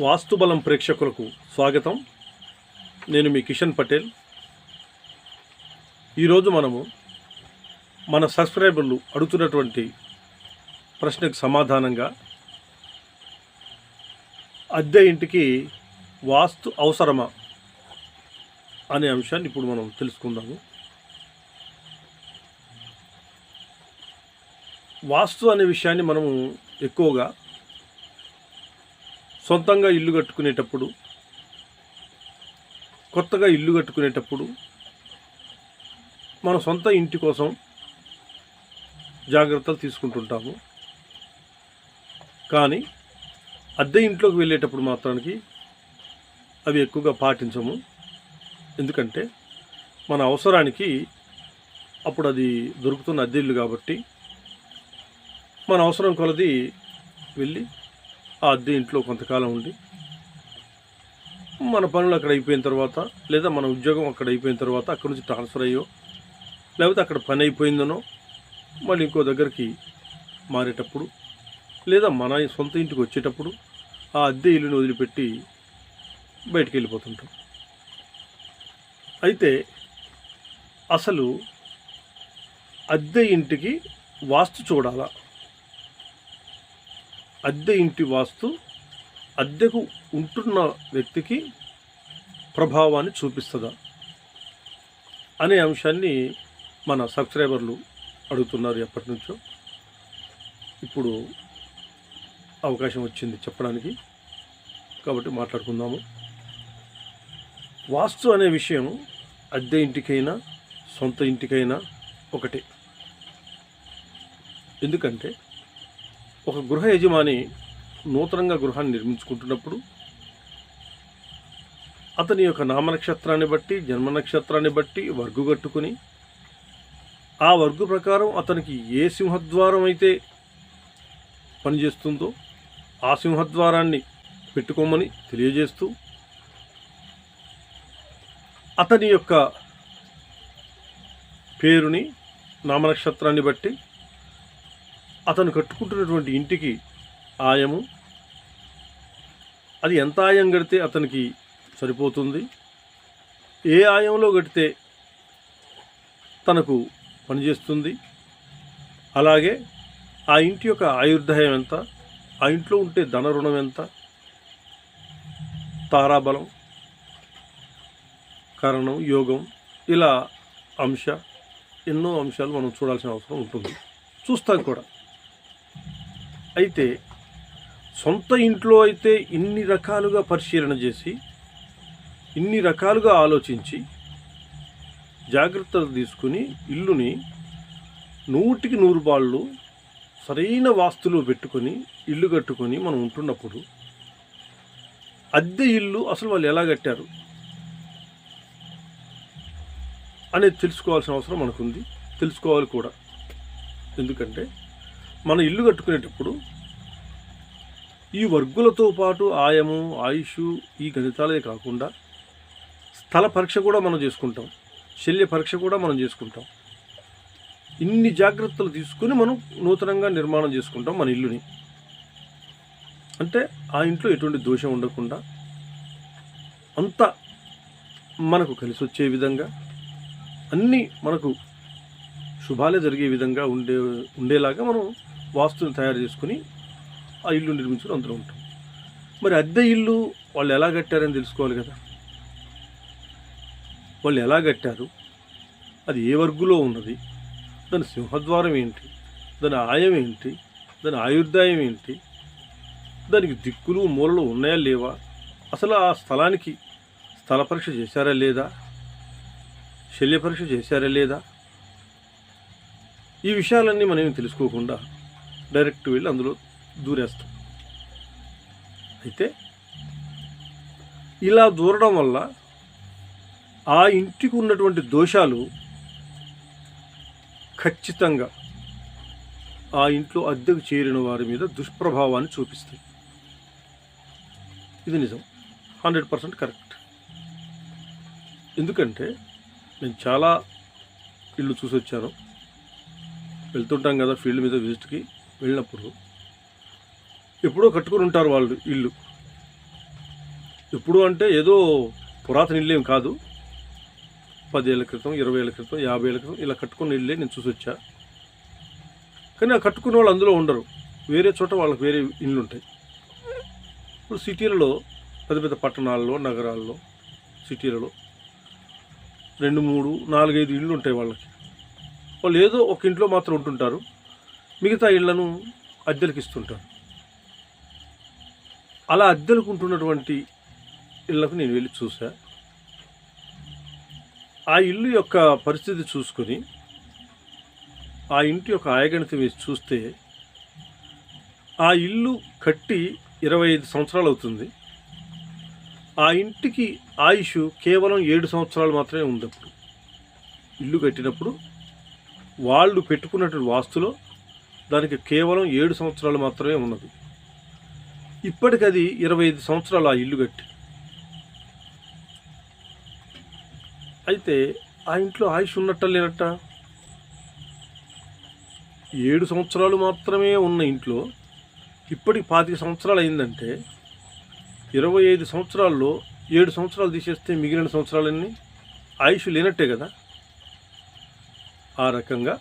వాస్తుబలం ప్రేక్షకులకు స్వాగతం. నేను మీ కిషన్ పటేల్. ఈరోజు మనము మన సబ్స్క్రైబర్లు అడుగుతున్నటువంటి ప్రశ్నకు సమాధానంగా అద్దె ఇంటికి వాస్తు అవసరమా అనే అంశాన్ని ఇప్పుడు మనం తెలుసుకుందాము. వాస్తు అనే విషయాన్ని మనము ఎక్కువగా సొంతంగా ఇల్లు కట్టుకునేటప్పుడు, కొత్తగా ఇల్లు కట్టుకునేటప్పుడు మన సొంత ఇంటి కోసం జాగ్రత్తలు తీసుకుంటుంటాము. కానీ అద్దె ఇంట్లోకి వెళ్ళేటప్పుడు మాత్రానికి అవి ఎక్కువగా పాటించము. ఎందుకంటే మన అవసరానికి అప్పుడు అది దొరుకుతున్న అద్దె ఇల్లు కాబట్టి మన అవసరం కొలది వెళ్ళి ఆ అద్దె ఇంట్లో కొంతకాలం ఉండి మన పనులు అక్కడ అయిపోయిన తర్వాత, లేదా మన ఉద్యోగం అక్కడ అయిపోయిన తర్వాత అక్కడ నుంచి ట్రాన్స్ఫర్ అయ్యో, లేకపోతే అక్కడ పని అయిపోయిందనో మళ్ళీ ఇంకో దగ్గరికి మారేటప్పుడు, లేదా మన సొంత ఇంటికి వచ్చేటప్పుడు ఆ అద్దె ఇల్లుని వదిలిపెట్టి బయటికి వెళ్ళిపోతుంటాం. అయితే అసలు అద్దె ఇంటికి వాస్తు చూడాలా? అద్దె ఇంటి వాస్తు అద్దెకు ఉంటున్న వ్యక్తికి ప్రభావాన్ని చూపిస్తుందా అనే అంశాన్ని మన సబ్స్క్రైబర్లు అడుగుతున్నారు ఎప్పటి నుంచో. ఇప్పుడు అవకాశం వచ్చింది చెప్పడానికి, కాబట్టి మాట్లాడుకుందాము. వాస్తు అనే విషయం అద్దె ఇంటికైనా సొంత ఇంటికైనా ఒకటే. ఎందుకంటే ఒక గృహ యజమాని నూతనంగా గృహాన్ని నిర్మించుకుంటున్నప్పుడు అతని యొక్క నామనక్షత్రాన్ని బట్టి, జన్మ నక్షత్రాన్ని బట్టి వర్గు కట్టుకుని, ఆ వర్గు ప్రకారం అతనికి ఏ సింహద్వారం అయితే పనిచేస్తుందో ఆ సింహద్వారాన్ని పెట్టుకోమని తెలియజేస్తూ, అతని యొక్క పేరుని, నామనక్షత్రాన్ని బట్టి అతను కట్టుకుంటున్నటువంటి ఇంటికి ఆయము, అది ఎంత ఆయం కడితే అతనికి సరిపోతుంది, ఏ ఆయంలో కడితే తనకు పనిచేస్తుంది, అలాగే ఆ ఇంటి యొక్క ఆయుర్దాయం ఎంత, ఆ ఇంట్లో ఉంటే ధన రుణం ఎంత, తారాబలం, కారణం, యోగం, ఇలా ఎన్నో అంశాలు మనం చూడాల్సిన అవసరం ఉంటుంది, చూస్తాం కూడా. అయితే సొంత ఇంట్లో అయితే ఇన్ని రకాలుగా పరిశీలన చేసి, ఇన్ని రకాలుగా ఆలోచించి, జాగ్రత్తలు తీసుకుని ఇల్లుని 100కి 100 బాళ్ళు సరైన వాస్తులు పెట్టుకొని ఇల్లు కట్టుకొని మనం ఉంటున్నప్పుడు అద్దె ఇల్లు అసలు వాళ్ళు ఎలా కట్టారు అనేది తెలుసుకోవాల్సిన అవసరం మనకుంది, తెలుసుకోవాలి కూడా. ఎందుకంటే మన ఇల్లు కట్టుకునేటప్పుడు ఈ వర్గులతో పాటు ఆయము, ఆయుష్, ఈ గణితాలే కాకుండా స్థల పరీక్ష కూడా మనం చేసుకుంటాం, శల్య పరీక్ష కూడా మనం చేసుకుంటాం. ఇన్ని జాగ్రత్తలు తీసుకుని మనం నూతనంగా నిర్మాణం చేసుకుంటాం మన ఇల్లుని. అంటే ఆ ఇంట్లో ఎటువంటి దోషం ఉండకుండా, అంతా మనకు కలిసి వచ్చే విధంగా, అన్నీ మనకు శుభాలే జరిగే విధంగా ఉండేలాగా మనం వాస్తుని తయారు చేసుకుని ఆ ఇల్లు నిర్మించుకుని అందులో ఉంటాం. మరి అద్దె ఇల్లు వాళ్ళు ఎలా కట్టారని తెలుసుకోవాలి కదా. వాళ్ళు ఎలా కట్టారు, అది ఏ వర్గులో ఉన్నది, దాని సింహద్వారం ఏంటి, దాని ఆయం ఏంటి, దాని ఆయుర్దాయం ఏంటి, దానికి దిక్కులు మూలలు ఉన్నాయా లేవా, అసలు ఆ స్థలానికి స్థల పరీక్ష చేశారా లేదా, శల్య పరీక్ష చేశారా లేదా, ఈ విషయాలన్నీ మనం తెలుసుకోకుండా డైరెక్ట్ వెళ్ళి అందులో దూరేస్తాం. అయితే ఇలా దూరడం వల్ల ఆ ఇంటికి ఉన్నటువంటి దోషాలు ఖచ్చితంగా ఆ ఇంట్లో అద్దెకు చేరిన వారి మీద దుష్ప్రభావాన్ని చూపిస్తాయి. ఇది నిజం, 100% కరెక్ట్. ఎందుకంటే నేను చాలా ఇల్లు చూసి వచ్చాను. వెళ్తుంటాం కదా ఫీల్డ్ మీద విజిట్కి వెళ్ళినప్పుడు, ఎప్పుడో కట్టుకుని ఉంటారు వాళ్ళు ఇల్లు. ఎప్పుడు అంటే ఏదో పురాతన ఇల్లేం కాదు, 10 ఏళ్ళ క్రితం, 20 ఏళ్ళ క్రితం, 50 ఏళ్ళ క్రితం ఇలా కట్టుకున్న ఇల్లే నేను చూసి వచ్చా. కానీ ఆ కట్టుకున్న వాళ్ళు అందులో ఉండరు, వేరే చోట వాళ్ళకి వేరే ఇళ్ళు ఉంటాయి. ఇప్పుడు సిటీలలో, పెద్ద పెద్ద పట్టణాల్లో, నగరాల్లో, సిటీలలో 2, 3, 4, 5 ఇళ్ళు ఉంటాయి వాళ్ళకి. వాళ్ళు ఏదో ఒక ఇంట్లో మాత్రం ఉంటుంటారు, మిగతా ఇళ్లను అద్దెలకు ఇస్తుంటారు. అలా అద్దెలకు ఉంటున్నటువంటి ఇళ్లకు నేను వెళ్ళి చూసా. ఆ ఇల్లు యొక్క పరిస్థితి చూసుకొని, ఆ ఇంటి యొక్క ఆయగణితం వేసి చూస్తే, ఆ ఇల్లు కట్టి 25 సంవత్సరాలు అవుతుంది. ఆ ఇంటికి ఆయుష్ కేవలం 7 సంవత్సరాలు మాత్రమే ఉంది. అప్పుడు ఇల్లు కట్టినప్పుడు వాళ్ళు పెట్టుకున్నటువంటి వాస్తులో దానికి కేవలం 7 సంవత్సరాలు మాత్రమే ఉన్నది. ఇప్పటికది 25 సంవత్సరాలు ఆ ఇల్లు కట్టి. అయితే ఆ ఇంట్లో ఆయుష్ ఉన్నట్ట లేనట్ట? 7 సంవత్సరాలు మాత్రమే ఉన్న ఇంట్లో ఇప్పటికి 25 సంవత్సరాలు అయిందంటే 25 సంవత్సరాల్లో 7 సంవత్సరాలు తీసేస్తే మిగిలిన సంవత్సరాలన్నీ ఆయుష్ లేనట్టే కదా. ఆ రకంగా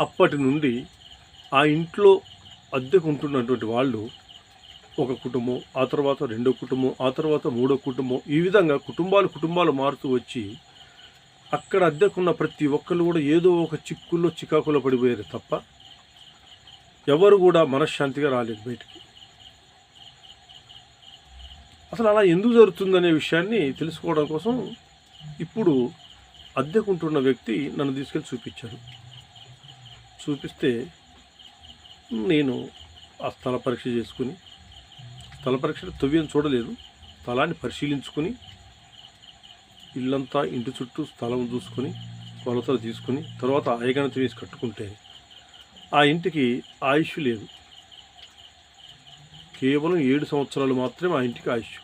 అప్పటి నుండి ఆ ఇంట్లో అద్దెకు ఉంటున్నటువంటి వాళ్ళు ఒక కుటుంబం, ఆ తర్వాత రెండో కుటుంబం, ఆ తర్వాత మూడో కుటుంబం, ఈ విధంగా కుటుంబాలు మారుతూ వచ్చి అక్కడ అద్దెకున్న ప్రతి ఒక్కళ్ళు కూడా ఏదో ఒక చికాకులో పడిపోయారు తప్ప ఎవరు కూడా మనశ్శాంతిగా రాలేదు బయటికి. అసలు అలా ఎందుకు జరుగుతుందనే విషయాన్ని తెలుసుకోవడం కోసం ఇప్పుడు అద్దెకుంటున్న వ్యక్తి నన్ను తీసుకెళ్ళి చూపించారు. చూపిస్తే నేను ఆ స్థల పరీక్ష చేసుకుని, స్థల పరీక్షలో తవ్యం చూడలేదు, స్థలాన్ని పరిశీలించుకుని, ఇల్లంతా ఇంటి చుట్టూ స్థలం చూసుకొని, కొలతలు తీసుకుని, తర్వాత ఆయగణితం వేసి కట్టుకుంటే ఆ ఇంటికి ఆయుష్ లేదు. కేవలం 7 సంవత్సరాలు మాత్రమే ఆ ఇంటికి ఆయుష్.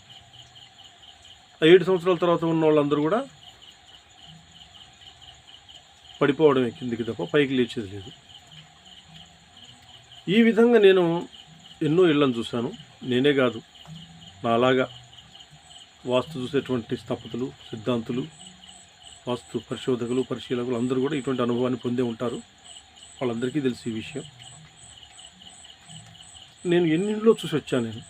ఆ 7 సంవత్సరాల తర్వాత ఉన్న వాళ్ళందరూ కూడా పడిపోవడమే కిందికి తప్ప పైకి లేచేది లేదు. ఈ విధంగా నేను ఎన్నో ఇళ్లను చూశాను. నేనే కాదు, నాలాగా వాస్తు చూసేటువంటి స్థపతులు, సిద్ధాంతులు, వాస్తు పరిశోధకులు, పరిశీలకులు అందరూ కూడా ఇటువంటి అనుభవాన్ని పొందే ఉంటారు. వాళ్ళందరికీ తెలిసి ఈ విషయం. నేను ఎన్నింటిలో చూసి వచ్చాను. నేను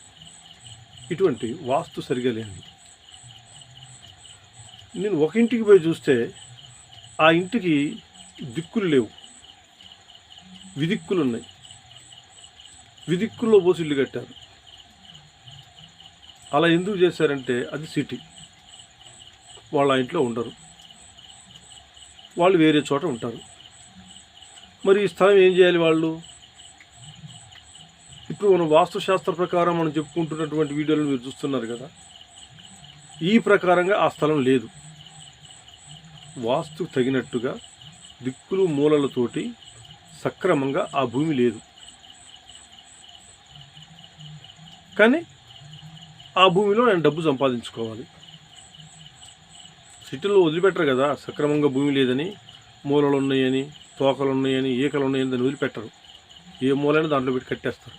ఇటువంటి వాస్తు సరిగా లేనిది. నేను ఒక ఇంటికి పోయి చూస్తే ఆ ఇంటికి దిక్కులు లేవు, విదిక్కులు ఉన్నాయి. విదిక్కుల్లో పోసి ఇల్లు కట్టారు. అలా ఎందుకు చేశారంటే అది సిటీ, వాళ్ళు ఆ ఇంట్లో ఉండరు, వాళ్ళు వేరే చోట ఉంటారు. మరి ఈ స్థలం ఏం చేయాలి వాళ్ళు? ఇప్పుడు మనం వాస్తుశాస్త్ర ప్రకారం మనం చెప్పుకుంటున్నటువంటి వీడియోలు మీరు చూస్తున్నారు కదా, ఈ ప్రకారంగా ఆ స్థలం లేదు. వాస్తుకు తగినట్టుగా దిక్కులు మూలలతోటి సక్రమంగా ఆ భూమి లేదు. కానీ ఆ భూమిలో నేను డబ్బు సంపాదించుకోవాలి. సిటీలో వదిలిపెట్టరు కదా, సక్రమంగా భూమి లేదని, మూలలు ఉన్నాయని, తోకలు ఉన్నాయని, ఈకలు ఉన్నాయని దాన్ని వదిలిపెట్టరు. ఏ మూలైనా దాంట్లో పెట్టి కట్టేస్తారు.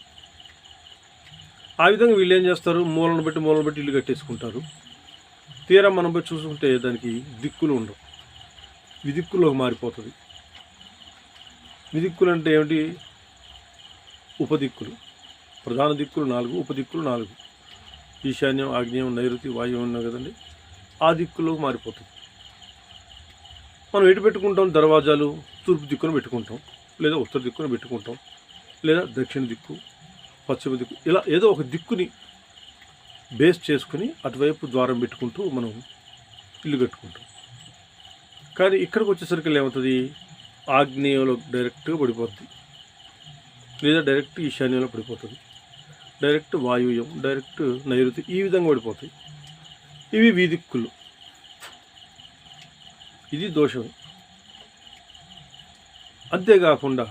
ఆ విధంగా వీళ్ళు ఏం చేస్తారు, మూలను బట్టి ఇల్లు కట్టేసుకుంటారు. తీరా మనం పోయి చూసుకుంటే దానికి దిక్కులు ఉండవు, విదిక్కుల్లోకి మారిపోతుంది. విదిక్కులు అంటే ఏమిటి? ఉపదిక్కులు. ప్రధాన దిక్కులు 4, ఉపదిక్కులు 4. ఈశాన్యం, ఆగ్నేయం, నైరుతి, వాయువ్యం ఉన్నాయి కదండి. ఆ దిక్కుల్లోకి మారిపోతుంది. మనం ఎటు పెట్టుకుంటాం? దర్వాజాలు తూర్పు దిక్కును పెట్టుకుంటాం, లేదా ఉత్తర దిక్కును పెట్టుకుంటాం, లేదా దక్షిణ దిక్కు, పశ్చిమ దిక్కు, ఇలా ఏదో ఒక దిక్కుని బేస్ చేసుకుని అటువైపు ద్వారం పెట్టుకుంటూ మనం ఇల్లు కట్టుకుంటాం. కానీ ఇక్కడికి వచ్చేసరికి ఏమవుతుంది? ఆగ్నేయంలో డైరెక్ట్గా పడిపోద్ది, లేదా డైరెక్ట్ ఈశాన్యంలో పడిపోతుంది, డైరెక్ట్ వాయువ్యం, డైరెక్ట్ నైరుతి, ఈ విధంగా పడిపోతాయి. ఇవి వీదిక్కులు. ఇది దోషం. అంతేకాకుండా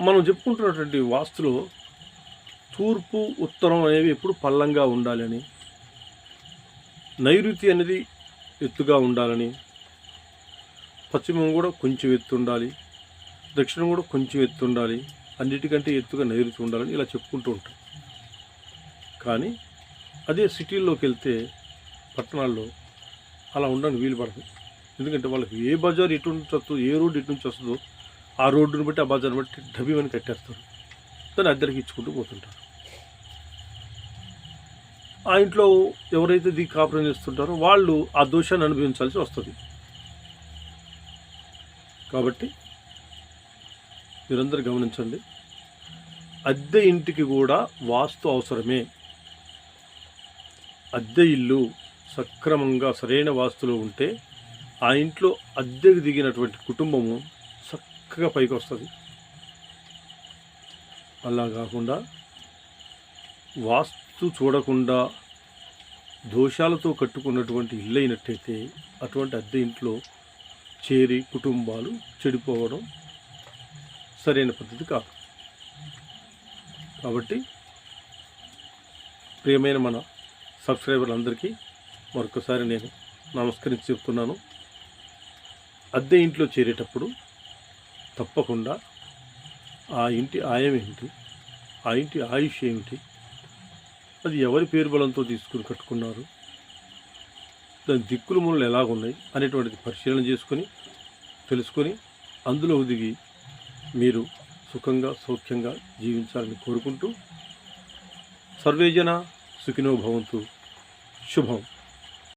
మనం చెప్పుకుంటున్నటువంటి వాస్తులో తూర్పు, ఉత్తరం అనేవి ఎప్పుడు పల్లంగా ఉండాలని, నైరుతి అనేది ఎత్తుగా ఉండాలని, పశ్చిమం కూడా కొంచెం ఎత్తు ఉండాలి, దక్షిణం కూడా కొంచెం ఎత్తు ఉండాలి, అన్నిటికంటే ఎత్తుగా నైరుతి ఉండాలని ఇలా చెప్పుకుంటూ ఉంటాం. కానీ అదే సిటీల్లోకి వెళ్తే పట్టణాల్లో అలా ఉండడానికి వీలు పడదు. ఎందుకంటే వాళ్ళకి ఏ బజార్ ఎటు నుంచి వస్తుందో, ఏ రోడ్డు ఎటు నుంచి వస్తుందో ఆ రోడ్డుని బట్టి, ఆ బజార్ని బట్టి డబ్బిమని కట్టేస్తారు. దాన్ని అద్దెలకు ఇచ్చుకుంటూ పోతుంటారు. ఆ ఇంట్లో ఎవరైతే కాపురం చేస్తుంటారో వాళ్ళు ఆ దోషాన్ని అనుభవించాల్సి వస్తుంది. కాబట్టి మీరందరూ గమనించండి, అద్దె ఇంటికి కూడా వాస్తు అవసరమే. అద్దె ఇల్లు సక్రమంగా సరైన వాస్తులో ఉంటే ఆ ఇంట్లో అద్దెకు దిగినటువంటి కుటుంబము చక్కగా పైకి వస్తుంది. అలా కాకుండా వాస్తు చూడకుండా దోషాలతో కట్టుకున్నటువంటి ఇల్లు అయినట్టయితే అటువంటి అద్దె ఇంట్లో చేరి కుటుంబాలు చెడిపోవడం సరైన పద్ధతి కాదు. కాబట్టి ప్రియమైన మన సబ్స్క్రైబర్లందరికీ మరొకసారి నేను నమస్కరించి చెప్తున్నాను. అద్దె ఇంట్లో చేరేటప్పుడు తప్పకుండా ఆ ఇంటి ఆయం ఏమిటి, ఆ ఇంటి ఆయుష్ ఏమిటి, అది ఎవరి పేరు బలంతో తీసుకుని కట్టుకున్నారు, దాని దిక్కులు మూలలు ఎలాగున్నాయి అనేటువంటిది పరిశీలన చేసుకొని తెలుసుకొని అందులో దిగి మీరు సుఖంగా సౌఖ్యంగా జీవించాలని కోరుకుంటూ సర్వేజన సుఖినో భవంతు. శుభం.